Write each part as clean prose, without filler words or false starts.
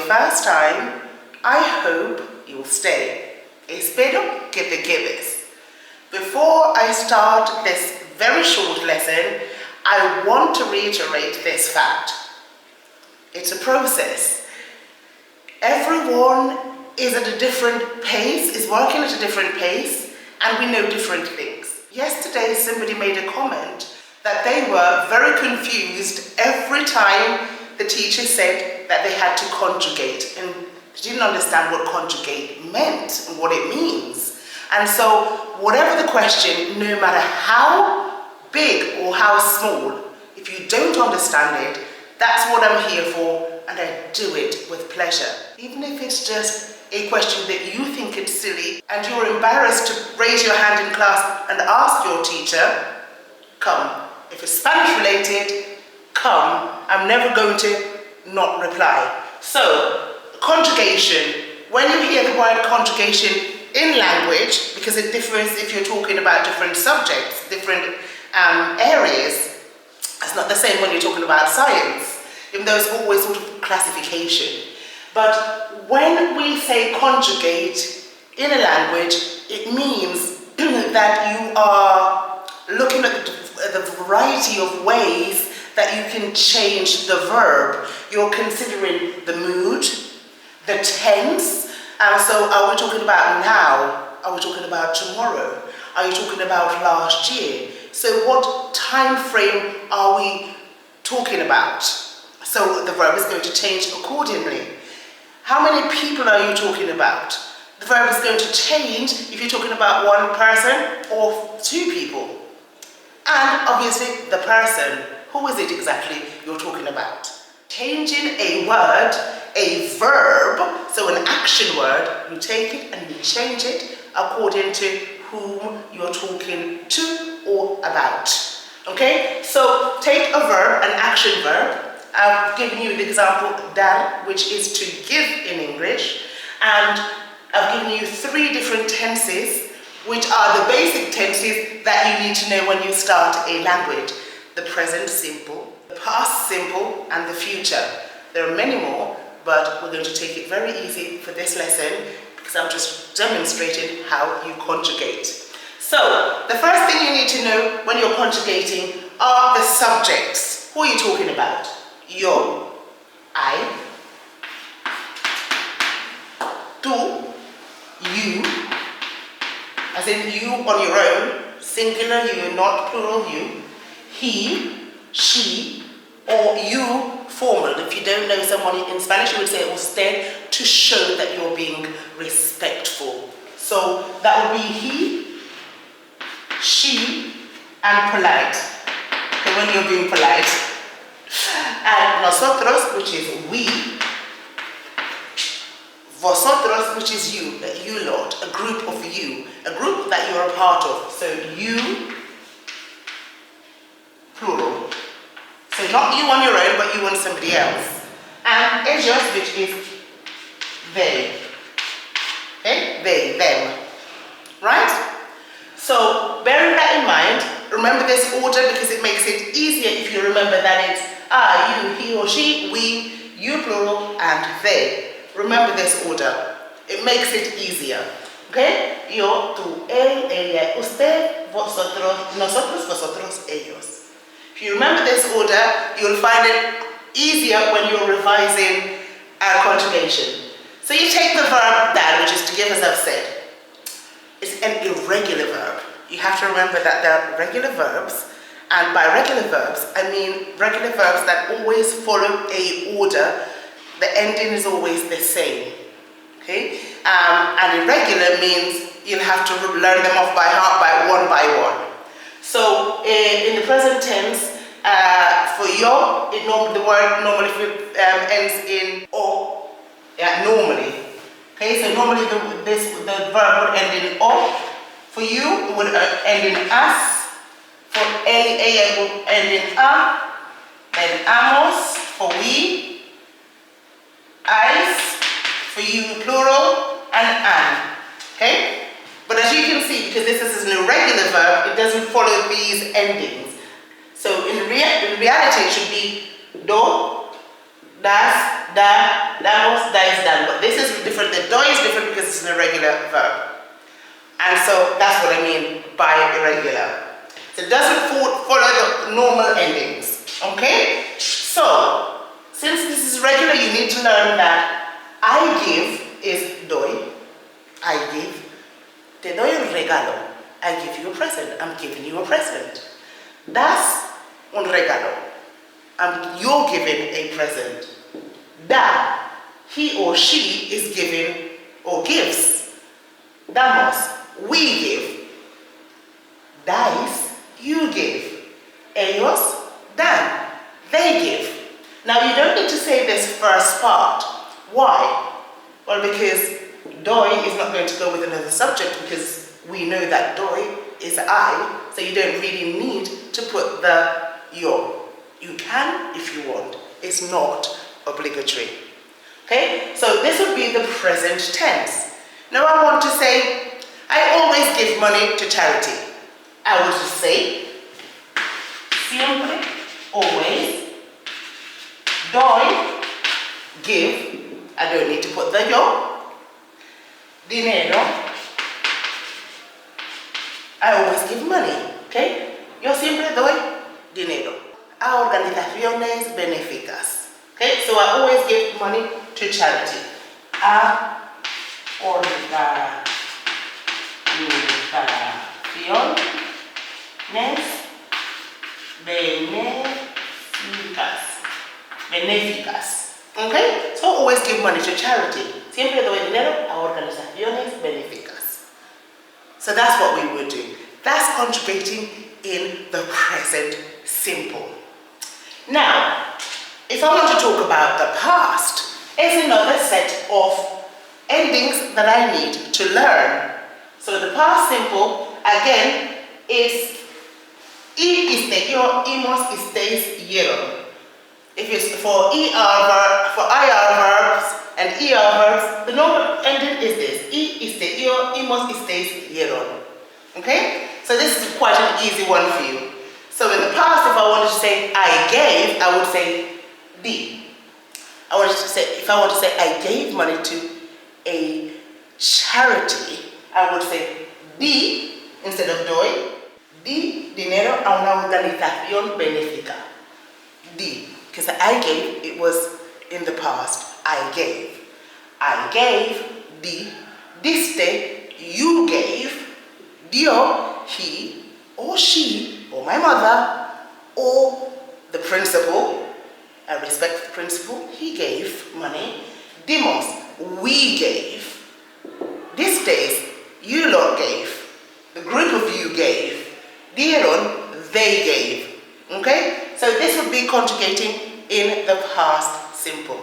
first time, I hope you'll stay. Espero que te quedes. Before I start this very short lesson, I want to reiterate this fact. It's a process. Everyone is at a different pace, is working at a different pace, and we know different things. Yesterday, somebody made a comment that they were very confused every time the teacher said that they had to conjugate, and they didn't understand what conjugate meant and what it means. And so, whatever the question, no matter how big or how small, if you don't understand it, that's what I'm here for, and I do it with pleasure. Even if it's just a question that you think it's silly and you're embarrassed to raise your hand in class and ask your teacher, come. If it's Spanish related, come. I'm never going to not reply. So, conjugation. When you hear the word conjugation in language, because it differs if you're talking about different subjects, different areas, it's not the same when you're talking about science, even though it's always sort of classification. But when we say conjugate in a language, it means that you are looking at the variety of ways that you can change the verb. You're considering the mood, the tense. So are we talking about now? Are we talking about tomorrow? Are you talking about last year? So what time frame are we talking about? So the verb is going to change accordingly. How many people are you talking about? The verb is going to change if you're talking about one person or two people. And obviously the person. Who is it exactly you're talking about? Changing a word, a verb, so an action word, you take it and you change it according to whom you're talking to or about. Okay? So take a verb, an action verb. I've given you the example dar, which is to give in English, and I've given you 3 different tenses, which are the basic tenses that you need to know when you start a language. The present simple, the past simple, and the future. There are many more, but we're going to take it very easy for this lesson because I'm just demonstrating how you conjugate. So, the first thing you need to know when you're conjugating are the subjects. Who are you talking about? Yo, I, tú, you, as in you on your own, singular you, not plural you, he, she, or you, formal. If you don't know someone in Spanish, you would say usted to show that you're being respectful. So that would be he, she, and polite. Okay, when you're being polite. And nosotros, which is we. Vosotros, which is you lot, a group of you, a group that you're a part of. So you, plural. So not you on your own, but you and somebody else. And ellos, which is they. Okay? They, them. Right? So bearing that in mind, remember this order because it makes it easier if you remember that it's you, he or she, we, you plural, and they. Remember this order. It makes it easier. Okay? Yo, tú, él, ella, usted, vosotros, nosotros, vosotros, ellos. If you remember this order, you'll find it easier when you're revising conjugation. So you take the verb dar, which is to give as I've said. It's an irregular verb. You have to remember that there are regular verbs, and by regular verbs, I mean regular verbs that always follow a order. The ending is always the same. Okay? And irregular means you'll have to learn them off by heart by one. So in the present tense, for yo, the word normally ends in o. Yeah, normally. Okay, so normally the verb would end in o. For you, it would end in as. For él, ella, it would end in a. Then amos, for we. Eyes, for you, plural, and an. Okay? But as you can see, because this is an irregular verb, it doesn't follow these endings. So in reality, it should be do, das, da, damos, da is done. But this is different. The do is different because it's an irregular verb. And so that's what I mean by irregular. So it doesn't follow the normal endings. Okay? So, since this is regular, you need to learn that I give is doy. I give. Te doy un regalo. I give you a present. I'm giving you a present. Das un regalo. You're giving a present. Da, he or she is giving or gives. Damos, we give. Dais, you give. Ellos, dan, they give. Now you don't need to say this first part. Why? Well, because doy is not going to go with another subject because we know that doy is I, so you don't really need to put the yo. You can if you want. It's not obligatory. Okay? So this would be the present tense. Now I want to say, I always give money to charity. I would just say, siempre, always, doy, give. I don't need to put the yo. Dinero. I always give money. Okay? Yo siempre doy dinero a organizaciones benéficas. Okay? So I always give money to charity. A organizaciones benéficas. Okay? So always give money to charity. Siempre doy dinero a organizaciones benéficas. So that's what we would do. That's conjugating in the present simple. Now, if I want to talk about the past, it's another set of endings that I need to learn. So the past simple, again, is I, iste, yo, imos, istes, yeron. If it's for IR verbs and ER verbs, the normal ending is this. I, iste, yo, imos, istes, yeron. Okay? So this is quite an easy one for you. So in the past, if I wanted to say I gave, I would say di. If I want to say I gave money to a charity, I would say di instead of doy. Di dinero a una organización benéfica. Di. Because I gave, it was in the past. I gave. I gave. Di. Diste. You gave. Dio. He or she or my mother or the principal. I respect the principal. He gave money. Dimos. We gave. These days, you lot gave. The group of you gave. Dieron, they gave. Okay? So this would be conjugating in the past simple.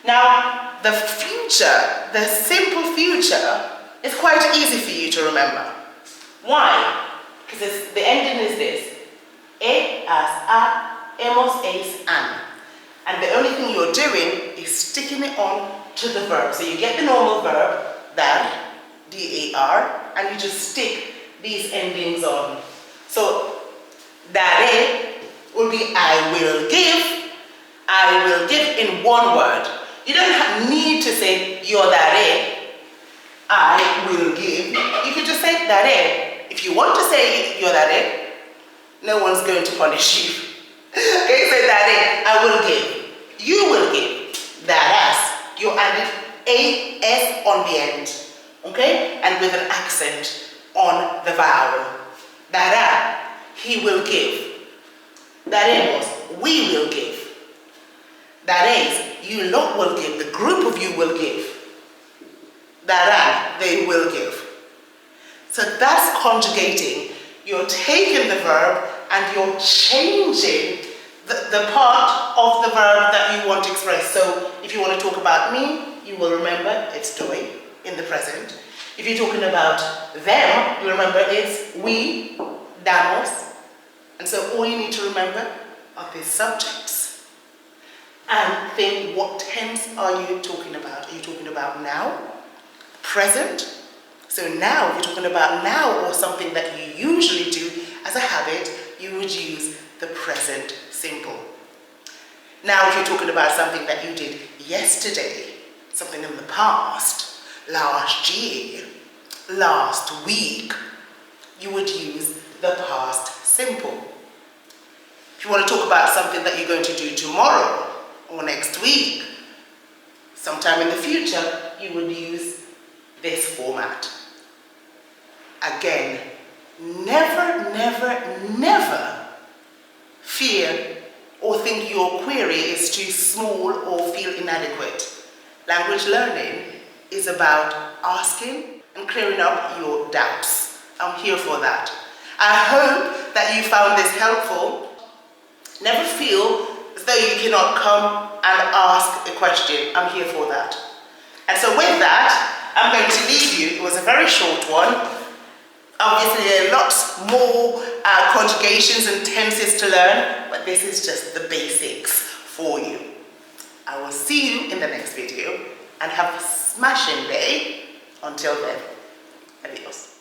Now, the future, the simple future, is quite easy for you to remember. Why? Because the ending is this. E, as, a, hemos, es, an. And the only thing you're doing is sticking it on to the verb. So you get the normal verb, dar, D-A-R, and you just stick these endings on. So, dare will be I will give. I will give in one word. You don't need to say yo daré. I will give. You can just say daré. If you want to say yo daré, no one's going to punish you. Okay, say daré. I will give. You will give. Darás. You added a s on the end. Okay, and with an accent on the vowel. Dará. He will give. Daremos. We will give. Daréis. You lot will give. The group of you will give. Darán. They will give. So that's conjugating. You're taking the verb and you're changing the part of the verb that you want to express. So if you want to talk about me, you will remember it's doy in the present. If you're talking about them, you remember it's we, damos. And so all you need to remember are the subjects. And think, what tense are you talking about? Are you talking about now? Present? So now, if you're talking about now or something that you usually do as a habit, you would use the present simple. Now, if you're talking about something that you did yesterday, something in the past, last year, last week, you would use the past simple. If you want to talk about something that you're going to do tomorrow or next week, sometime in the future, you would use this format. Again, never, never, never fear or think your query is too small or feel inadequate. Language learning is about asking and clearing up your doubts. I'm here for that. I hope that you found this helpful. Never feel as though you cannot come and ask a question. I'm here for that. And so with that, I'm going to leave you. It was a very short one. Obviously, lots more conjugations and tenses to learn, but this is just the basics for you. I will see you in the next video and have a smashing day. Until then, adios.